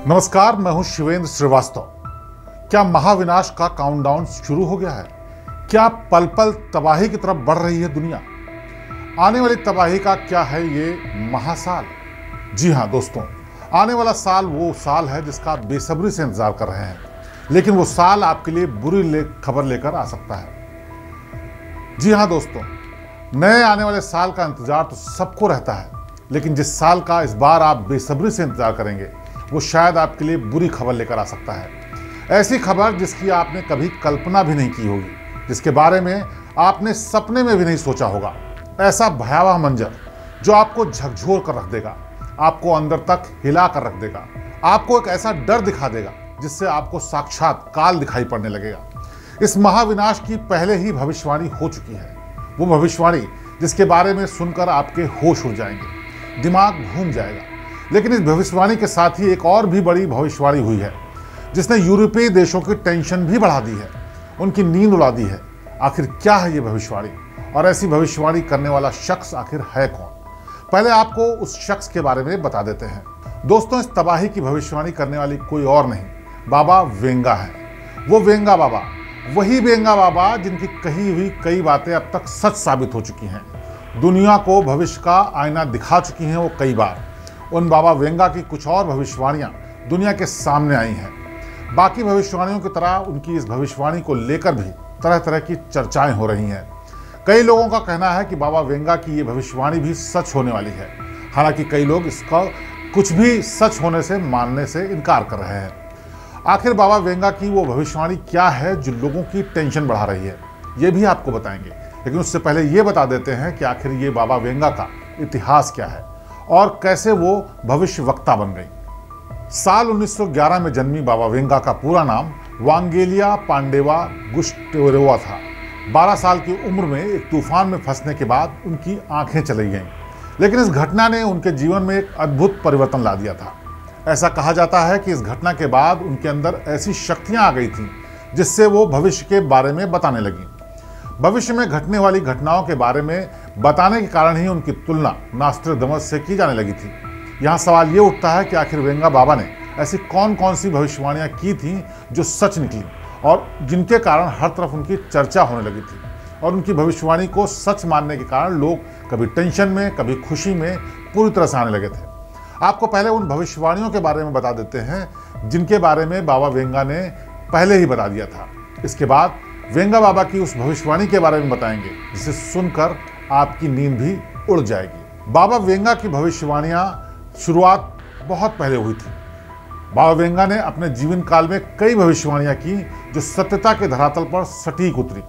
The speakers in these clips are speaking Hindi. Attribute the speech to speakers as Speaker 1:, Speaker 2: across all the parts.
Speaker 1: नमस्कार, मैं हूं शिवेंद्र श्रीवास्तव। क्या महाविनाश का काउंटडाउन शुरू हो गया है? क्या पल पल तबाही की तरफ बढ़ रही है दुनिया? आने वाली तबाही का क्या है ये महासाल? जी हां दोस्तों, आने वाला साल वो साल है जिसका आप बेसब्री से इंतजार कर रहे हैं, लेकिन वो साल आपके लिए बुरी खबर लेकर आ सकता है। जी हां दोस्तों, नए आने वाले साल का इंतजार तो सबको रहता है, लेकिन जिस साल का इस बार आप बेसब्री से इंतजार करेंगे वो शायद आपके लिए बुरी खबर लेकर आ सकता है। ऐसी खबर जिसकी आपने कभी कल्पना भी नहीं की होगी, जिसके बारे में आपने सपने में भी नहीं सोचा होगा। ऐसा भयावह मंजर जो आपको झकझोर कर रख देगा, आपको अंदर तक हिला कर रख देगा, आपको एक ऐसा डर दिखा देगा जिससे आपको साक्षात काल दिखाई पड़ने लगेगा। इस महाविनाश की पहले ही भविष्यवाणी हो चुकी है, वो भविष्यवाणी जिसके बारे में सुनकर आपके होश उड़ जाएंगे, दिमाग घूम जाएगा। लेकिन इस भविष्यवाणी के साथ ही एक और भी बड़ी भविष्यवाणी हुई है जिसने यूरोपीय देशों की टेंशन भी बढ़ा दी है, उनकी नींद उड़ा दी है। आखिर क्या है ये भविष्यवाणी, और ऐसी भविष्यवाणी करने वाला शख्स आखिर है कौन? पहले आपको उस शख्स के बारे में बता देते हैं। दोस्तों, इस तबाही की भविष्यवाणी करने वाली कोई और नहीं, बाबा वेंगा है। वो वेंगा बाबा, वही वेंगा बाबा जिनकी कही हुई कई बातें अब तक सच साबित हो चुकी हैं, दुनिया को भविष्य का आईना दिखा चुकी हैं वो कई बार। उन बाबा वेंगा की कुछ और भविष्यवाणियां दुनिया के सामने आई हैं। बाकी भविष्यवाणियों की तरह उनकी इस भविष्यवाणी को लेकर भी तरह तरह की चर्चाएं हो रही हैं। कई लोगों का कहना है कि बाबा वेंगा की ये भविष्यवाणी भी सच होने वाली है, हालांकि कई लोग इसका कुछ भी सच होने से मानने से इनकार कर रहे हैं। आखिर बाबा वेंगा की वो भविष्यवाणी क्या है जो लोगों की टेंशन बढ़ा रही है, ये भी आपको बताएंगे। लेकिन उससे पहले ये बता देते हैं कि आखिर ये बाबा वेंगा का इतिहास क्या है और कैसे वो भविष्यवक्ता बन गई। साल 1911 में जन्मी बाबा वेंगा का पूरा नाम वांगेलिया पांडेवा गुस्टेरोवा था। 12 साल की उम्र में एक तूफान में फंसने के बाद उनकी आंखें चली गईं, लेकिन इस घटना ने उनके जीवन में एक अद्भुत परिवर्तन ला दिया था। ऐसा कहा जाता है कि इस घटना के बाद उनके अंदर ऐसी शक्तियां आ गई थीं जिससे वो भविष्य के बारे में बताने लगी। भविष्य में घटने वाली घटनाओं के बारे में बताने के कारण ही उनकी तुलना नास्ट्राडामस से की जाने लगी थी। यहाँ सवाल ये उठता है कि आखिर वेंगा बाबा ने ऐसी कौन कौन सी भविष्यवाणियाँ की थीं जो सच निकली और जिनके कारण हर तरफ उनकी चर्चा होने लगी थी, और उनकी भविष्यवाणी को सच मानने के कारण लोग कभी टेंशन में कभी खुशी में पूरी तरह से आने लगे थे। आपको पहले उन भविष्यवाणियों के बारे में बता देते हैं जिनके बारे में बाबा वेंगा ने पहले ही बता दिया था। इसके बाद वेंगा बाबा की उस भविष्यवाणी के बारे में बताएंगे जिसे सुनकर आपकी नींद भी उड़ जाएगी। बाबा वेंगा की भविष्यवाणियां शुरुआत बहुत पहले हुई थी। बाबा वेंगा ने अपने जीवन काल में कई भविष्यवाणियां की जो सत्यता के धरातल पर सटीक उतरी।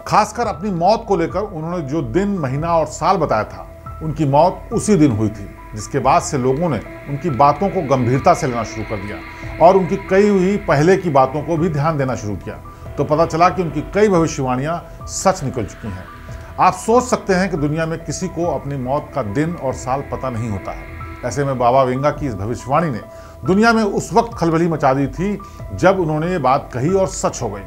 Speaker 1: खासकर अपनी मौत को लेकर उन्होंने जो दिन, महीना और साल बताया था, उनकी मौत उसी दिन हुई थी, जिसके बाद से लोगों ने उनकी बातों को गंभीरता से लेना शुरू कर दिया और उनकी कई हुई पहले की बातों को भी ध्यान देना शुरू किया। तो पता चला कि उनकी कई भविष्यवाणियां सच निकल चुकी हैं। आप सोच सकते हैं कि दुनिया में किसी को अपनी मौत का दिन और साल पता नहीं होता है। ऐसे में बाबा वेंगा की इस भविष्यवाणी ने दुनिया में उस वक्त खलबली मचा दी थी जब उन्होंने ये बात कही और सच हो गई।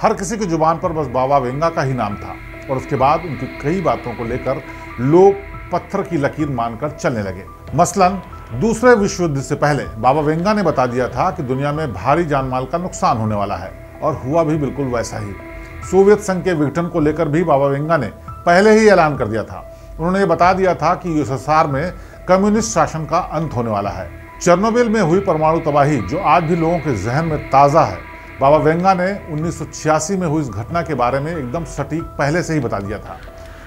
Speaker 1: हर किसी की जुबान पर बस बाबा वेंगा का ही नाम था, और उसके बाद उनकी कई बातों को लेकर लोग पत्थर की लकीर मानकर चलने लगे। मसलन दूसरे विश्व युद्ध से पहले बाबा वेंगा ने बता दिया था कि दुनिया में भारी जानमाल का नुकसान होने वाला है, और हुआ भी बिल्कुल वैसा ही। सोवियत संघ के विघटन को लेकर भी बाबा वेंगा ने पहले ही ऐलान कर दिया था। उन्होंने ये बता दिया था कि यूएसएसआर में कम्युनिस्ट शासन का अंत होने वाला है। चेरनोबिल में हुई परमाणु तबाही जो आज भी लोगों के जहन में ताज़ा है, बाबा वेंगा ने 1986 में हुई इस घटना के बारे में एकदम सटीक पहले से ही बता दिया था।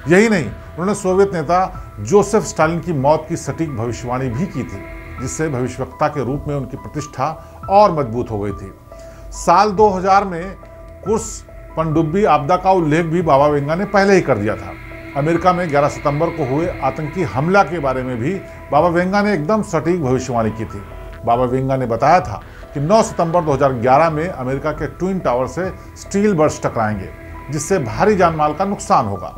Speaker 1: यही नहीं, उन्होंने सोवियत नेता जोसेफ स्टालिन की मौत की सटीक भविष्यवाणी भी की थी, जिससे भविष्यवक्ता के रूप में उनकी प्रतिष्ठा और मजबूत हो गई थी। साल 2000 में कुर्स पनडुब्बी आपदा का उल्लेख भी बाबा वेंगा ने पहले ही कर दिया था। अमेरिका में 11 सितंबर को हुए आतंकी हमला के बारे में भी बाबा वेंगा ने एकदम सटीक भविष्यवाणी की थी। बाबा वेंगा ने बताया था कि 9 सितंबर 2011 में अमेरिका के ट्विन टावर से स्टील बर्स्ट टकराएंगे, जिससे भारी जानमाल का नुकसान होगा।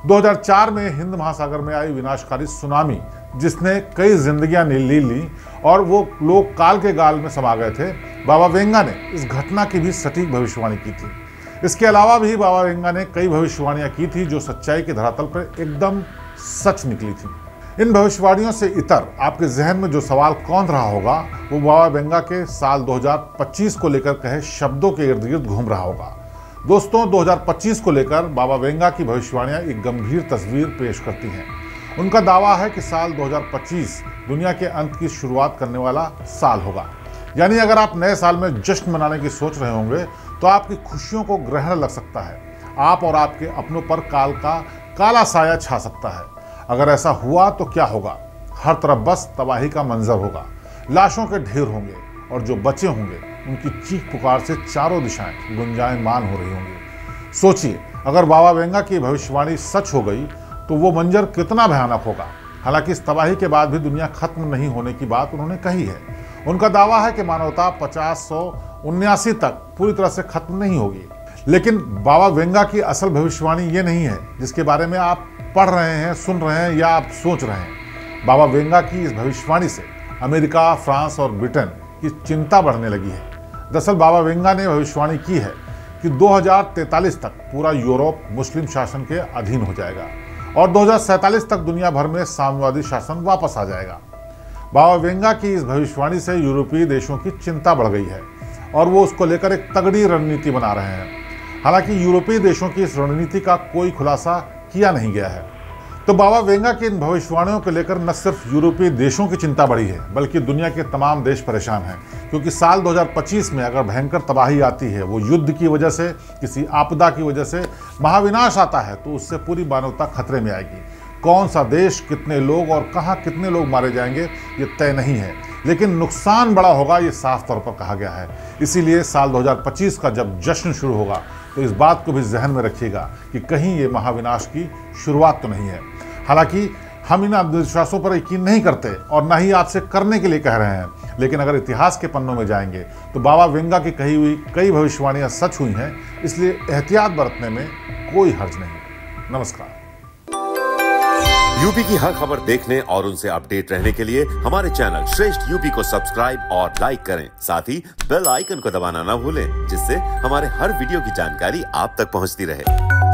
Speaker 1: 2004 में हिंद महासागर में आई विनाशकारी सुनामी जिसने कई जिंदगियां ले ली और वो लोग काल के गाल में समा गए थे, बाबा वेंगा ने इस घटना की भी सटीक भविष्यवाणी की थी। इसके अलावा भी बाबा वेंगा ने कई भविष्यवाणियां की थी जो सच्चाई के धरातल पर एकदम सच निकली थी। इन भविष्यवाणियों से इतर आपके जहन में जो सवाल कौंध रहा होगा वो बाबा वेंगा के साल 2025 को लेकर कहे शब्दों के इर्द गिर्द घूम रहा होगा। दोस्तों, 2025 को लेकर बाबा वेंगा की भविष्यवाणियां एक गंभीर तस्वीर पेश करती हैं। उनका दावा है कि साल 2025 दुनिया के अंत की शुरुआत करने वाला साल होगा। यानी अगर आप नए साल में जश्न मनाने की सोच रहे होंगे तो आपकी खुशियों को ग्रहण लग सकता है। आप और आपके अपनों पर काल का काला साया छा सकता है। अगर ऐसा हुआ तो क्या होगा? हर तरफ बस तबाही का मंजर होगा, लाशों के ढेर होंगे और जो बचे होंगे उनकी चीख पुकार से चारों दिशाएं गुंजायमान हो रही होंगी। सोचिए, अगर बाबा वेंगा की भविष्यवाणी सच हो गई तो वो मंजर कितना भयानक होगा। हालांकि इस तबाही के बाद भी दुनिया खत्म नहीं होने की बात उन्होंने कही है। उनका दावा है कि मानवता 5079 तक पूरी तरह से खत्म नहीं होगी। लेकिन बाबा वेंगा की असल भविष्यवाणी ये नहीं है जिसके बारे में आप पढ़ रहे हैं, सुन रहे हैं या आप सोच रहे हैं। बाबा वेंगा की इस भविष्यवाणी से अमेरिका, फ्रांस और ब्रिटेन की चिंता बढ़ने लगी है। दरअसल बाबा वेंगा ने भविष्यवाणी की है कि 2043 तक पूरा यूरोप मुस्लिम शासन के अधीन हो जाएगा और 2047 तक दुनिया भर में साम्यवादी शासन वापस आ जाएगा। बाबा वेंगा की इस भविष्यवाणी से यूरोपीय देशों की चिंता बढ़ गई है और वो उसको लेकर एक तगड़ी रणनीति बना रहे हैं। हालांकि यूरोपीय देशों की इस रणनीति का कोई खुलासा किया नहीं गया है। तो बाबा वेंगा की इन भविष्यवाणियों को लेकर न सिर्फ यूरोपीय देशों की चिंता बढ़ी है बल्कि दुनिया के तमाम देश परेशान हैं, क्योंकि साल 2025 में अगर भयंकर तबाही आती है, वो युद्ध की वजह से, किसी आपदा की वजह से महाविनाश आता है, तो उससे पूरी मानवता खतरे में आएगी। कौन सा देश, कितने लोग और कहाँ कितने लोग मारे जाएंगे ये तय नहीं है, लेकिन नुकसान बड़ा होगा ये साफ तौर पर कहा गया है। इसीलिए साल 2025 का जब जश्न शुरू होगा तो इस बात को भी जहन में रखिएगा कि कहीं ये महाविनाश की शुरुआत तो नहीं है। हालांकि हम इन अंधविश्वासों पर यकीन नहीं करते और ना ही आपसे करने के लिए कह रहे हैं, लेकिन अगर इतिहास के पन्नों में जाएंगे तो बाबा वेंगा की कही हुई कई भविष्यवाणियां सच हुई हैं, इसलिए एहतियात बरतने में कोई हर्ज नहीं। नमस्कार।
Speaker 2: यूपी की हर खबर देखने और उनसे अपडेट रहने के लिए हमारे चैनल श्रेष्ठ यूपी को सब्सक्राइब और लाइक करें। साथ ही बेल आइकन को दबाना ना भूलें, जिससे हमारे हर वीडियो की जानकारी आप तक पहुंचती रहे।